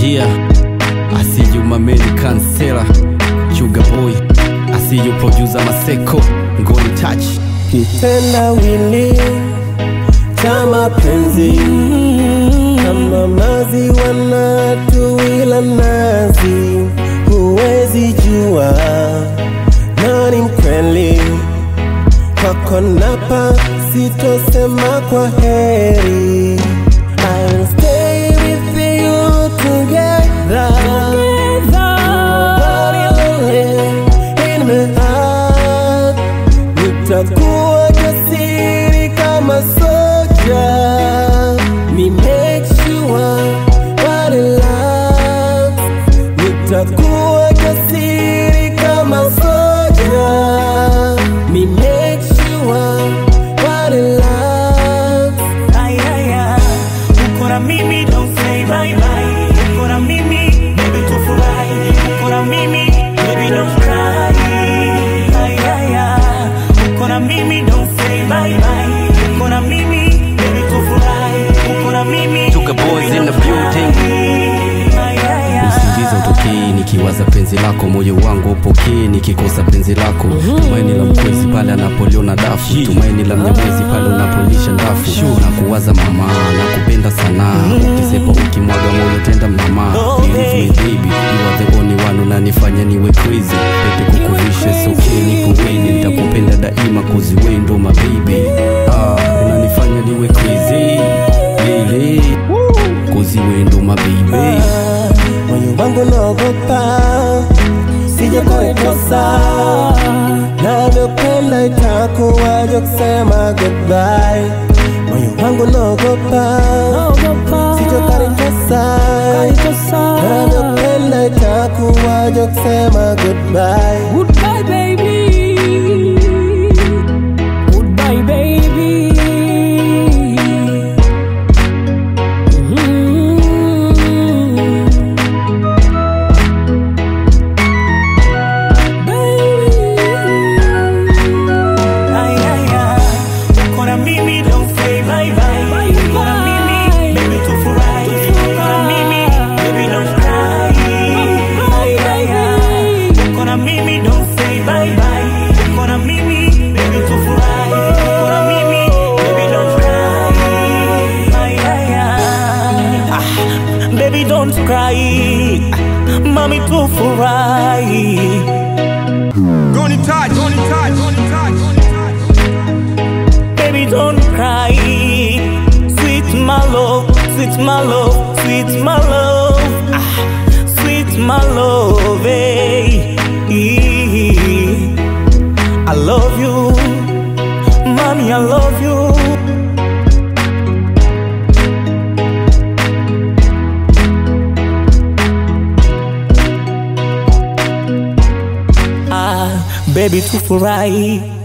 Yeah, I see you my man Kansela, Sugar Boy, I see you producer Maseko, Ngoni Touch. Kitendawili cha mapenzi kama maziwa na tui la nazi, huwezi jua nani mkweli. Kwako napa sitosema kwa heri. I'll stay with you together. In my heart, nitakuwa jasiri kama soja. Me make sure what I love. Nitakuwa jasiri kama soja. Me make sure what I love. Ay, ay, ay. Uko na mimi, don't say bye bye. Uko na mimi, baby tufurahi. Uko na mimi, baby don't cry. Ay, ay, ay. Uko na mimi, don't say bye bye. Uko na mimi, baby tufurahi. Uko na mimi, Sugar Boys in the building. ay, ay, ay. Usingizi utokee nikiwaza penzi lako, moyo wangu upokee nikikosa penzi lako. Tumaini la mkwezi pale anapoliona dafu, tumaini la mnyamwezi pale unapolisha ndafu. Na kuwaza mama, na kupenda sana, ukisepa ukimwaga moyo tenda mama. Believe me baby, you are the only one, unanifanya niwe crazy. Pete kukuvisha so okay, nipo ready, nitakupenda daima cause wewe ndo my baby. Unanifanya niwe crazy, really, cause wewe ndo my baby. Moyo wangu naogopa sije kuikosa, navyopenda itakuwaje kusema goodbye. Moyo wangu naogopa sije kuikosa, navyopenda itakuwaje kusema goodbye. Goodbye baby, goodbye baby. Ay, ay, ay. Uko na mimi, don't say bye bye. Uko na mimi, baby tufurahi. Uko na mimi, baby don't cry. Ay, ay, ay. Uko na mimi, don't say bye bye. Uko na mimi, baby tufurahi. Uko na mimi, baby don't cry. Ay, ay, ay. Ah, baby don't cry. Mami tufurahi. Ngoni Touch, Ngoni Touch, Ngoni Touch, Ngoni Touch. Baby don't cry. Sweet my love, sweet my love, sweet my love. Ah, sweet my love, hey. I love you, mommy, I love you. Ah, baby tufurahi.